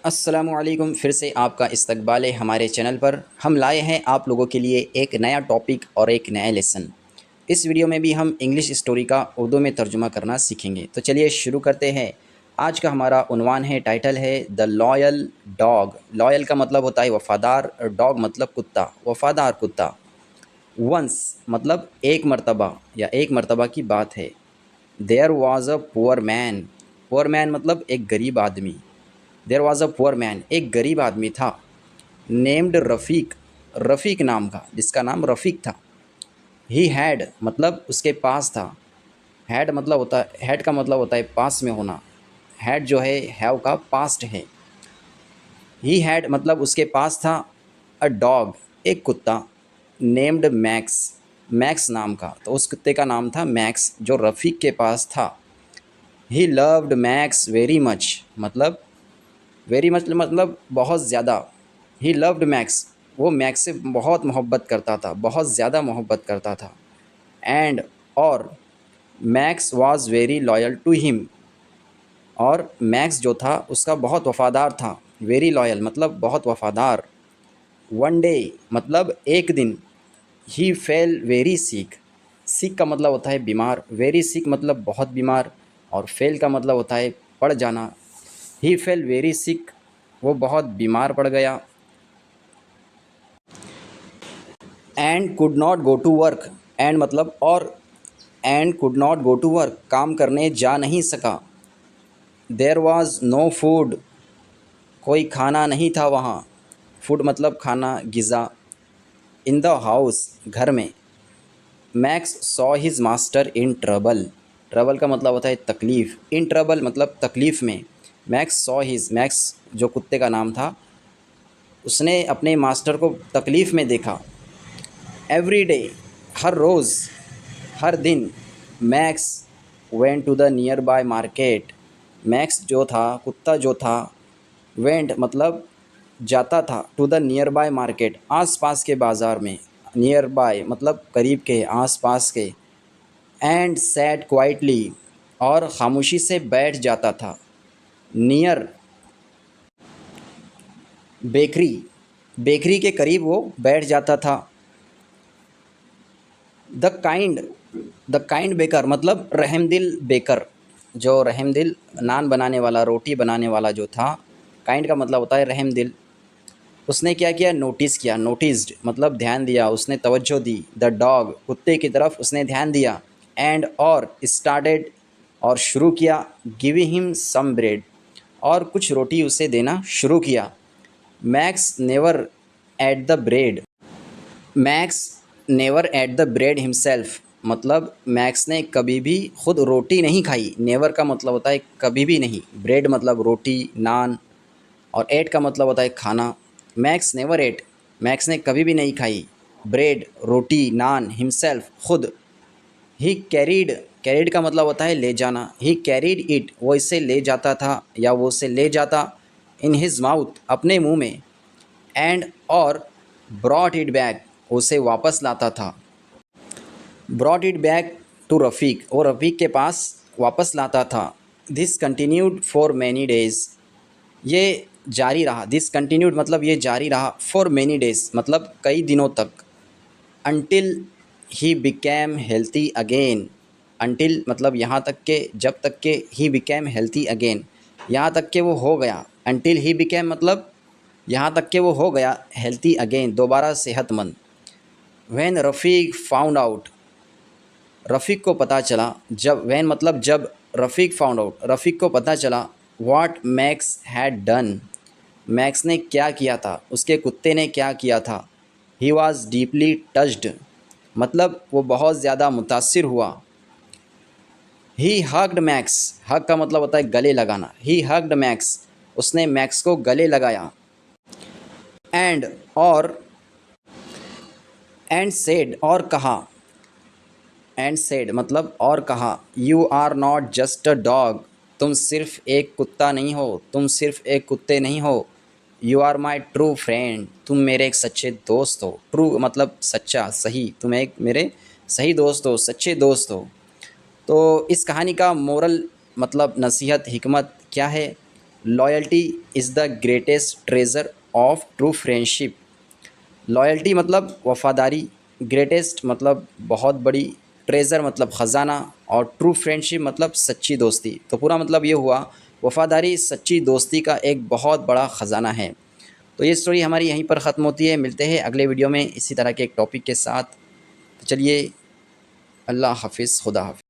अस्सलामुअलैकुम, फिर से आपका इस्तकबाल है हमारे चैनल पर। हम लाए हैं आप लोगों के लिए एक नया टॉपिक और एक नया लेसन। इस वीडियो में भी हम इंग्लिश स्टोरी का उर्दू में तर्जुमा करना सीखेंगे। तो चलिए शुरू करते हैं। आज का हमारा उन्वान है, टाइटल है द लॉयल डॉग। लॉयल का मतलब होता है वफ़ादार, डॉग मतलब कुत्ता, वफ़ादार कुत्ता। वंस मतलब एक मर्तबा या एक मर्तबा की बात है। There was a poor man. Poor man मतलब एक गरीब आदमी। There was a poor man, एक गरीब आदमी था। नेम्ड रफ़ीक, रफ़ीक नाम का, जिसका नाम रफ़ीक था। ही हैड मतलब उसके पास था। हैड का मतलब होता है पास में होना। हैड जो है हैव का पास्ट है। ही हैड मतलब उसके पास था। अ डॉग एक कुत्ता। नेम्ड मैक्स, मैक्स नाम का, तो उस कुत्ते का नाम था मैक्स जो रफ़ीक के पास था। He loved max very much मतलब वेरी मच मतलब बहुत ज़्यादा। ही लव्ड मैक्स, वो मैक्स से बहुत मोहब्बत करता था, बहुत ज़्यादा मोहब्बत करता था। एंड और Max was very loyal to him, और मैक्स जो था उसका बहुत वफ़ादार था। वेरी लॉयल मतलब बहुत वफ़ादार। वन डे मतलब एक दिन। ही फेल वेरी सिक, सिक का मतलब होता है बीमार, वेरी सिक मतलब बहुत बीमार, और फेल का मतलब होता है पड़ जाना। ही फेल वेरी सिक, वो बहुत बीमार पड़ गया। And could not go to work, and मतलब और, and could not go to work काम करने जा नहीं सका। देयर वॉज नो फूड, कोई खाना नहीं था वहाँ। फूड मतलब खाना, गिज़ा। इन द हाउस घर में। Max saw his master in trouble, trouble का मतलब होता है तकलीफ़, इन ट्रबल मतलब तकलीफ़ में। मैक्स सॉ हिज, मैक्स जो कुत्ते का नाम था, उसने अपने मास्टर को तकलीफ़ में देखा। एवरी डे हर रोज़, हर दिन। Max went to the nearby market, Max जो था कुत्ता जो था, वेंट मतलब जाता था, to the nearby market आस पास के बाज़ार में। नियर बाय मतलब करीब के, आस पास के। एंड सैट क्वाइटली और ख़ामोशी से बैठ जाता था। नियर बेकरी, बेकरी के करीब वो बैठ जाता था। The kind, the kind baker मतलब रहमदिल बेकर, जो रहमदिल नान बनाने वाला, रोटी बनाने वाला जो था। काइंड का मतलब होता है रहमदिल। उसने क्या किया, नोटिस किया, नोटिस्ड मतलब ध्यान दिया, उसने तवज्जो दी। द डॉग कुत्ते की तरफ उसने ध्यान दिया। एंड और स्टार्टेड और शुरू किया। गिविंग हिम सम ब्रेड और कुछ रोटी उसे देना शुरू किया। Max never at the bread, max never at the bread himself मतलब मैक्स ने कभी भी खुद रोटी नहीं खाई। नेवर का मतलब होता है कभी भी नहीं, ब्रेड मतलब रोटी, नान, और एट का मतलब होता है खाना। मैक्स नेवर एट, मैक्स ने कभी भी नहीं खाई ब्रेड रोटी, नान, हिमसेल्फ खुद। ही कैरीड, कैरीड का मतलब होता है ले जाना। ही कैरीड इट, वो इसे ले जाता था या वो इसे ले जाता। इन हिज माउथ अपने मुंह में। एंड और ब्रॉट इट बैक, उसे वापस लाता था। ब्रॉट इट बैक टू रफ़ीक, वो रफ़ीक के पास वापस लाता था। This continued for many days, ये जारी रहा। दिस कंटिन्यूड मतलब ये जारी रहा। फॉर मैनी डेज़ मतलब कई दिनों तक। Until he became healthy again, until मतलब यहाँ तक के, जब तक के, ही बिकेम हेल्थी अगेन यहाँ तक के वो हो गया। अनटिल ही बिकेम मतलब यहाँ तक के वो हो गया हेल्थी अगेन दोबारा सेहतमंद। व्हेन रफ़ीक फाउंड आउट, रफ़ीक को पता चला, जब, व्हेन मतलब जब, रफ़ीक फाउंड आउट रफ़ीक को पता चला। What max had done, max ने क्या किया था, उसके कुत्ते ने क्या किया था। ही वॉज़ डीपली टच्ड मतलब वो बहुत ज़्यादा मुतासिर हुआ। ही हग्ड मैक्स, हग का मतलब होता है गले लगाना। ही हग्ड मैक्स, उसने मैक्स को गले लगाया। एंड और, एंड सेड और कहा, एंड सेड मतलब और कहा। You are not just a dog, तुम सिर्फ़ एक कुत्ता नहीं हो, तुम सिर्फ़ एक कुत्ते नहीं हो। You are my true friend, तुम मेरे एक सच्चे दोस्त हो। ट्रू मतलब सच्चा, सही, तुम एक मेरे सही दोस्त हो, सच्चे दोस्त हो। तो इस कहानी का मोरल मतलब नसीहत, हिकमत क्या है? Loyalty is the greatest treasure of true friendship. Loyalty मतलब वफ़ादारी, ग्रेटेस्ट मतलब बहुत बड़ी, ट्रेज़र मतलब ख़जाना, और ट्रू फ्रेंडशिप मतलब सच्ची दोस्ती। तो पूरा मतलब ये हुआ, वफ़ादारी सच्ची दोस्ती का एक बहुत बड़ा ख़जाना है। तो ये स्टोरी हमारी यहीं पर ख़त्म होती है। मिलते हैं अगले वीडियो में इसी तरह के एक टॉपिक के साथ। तो चलिए, अल्लाह हाफ़िज़, खुदा हाफ़िज़।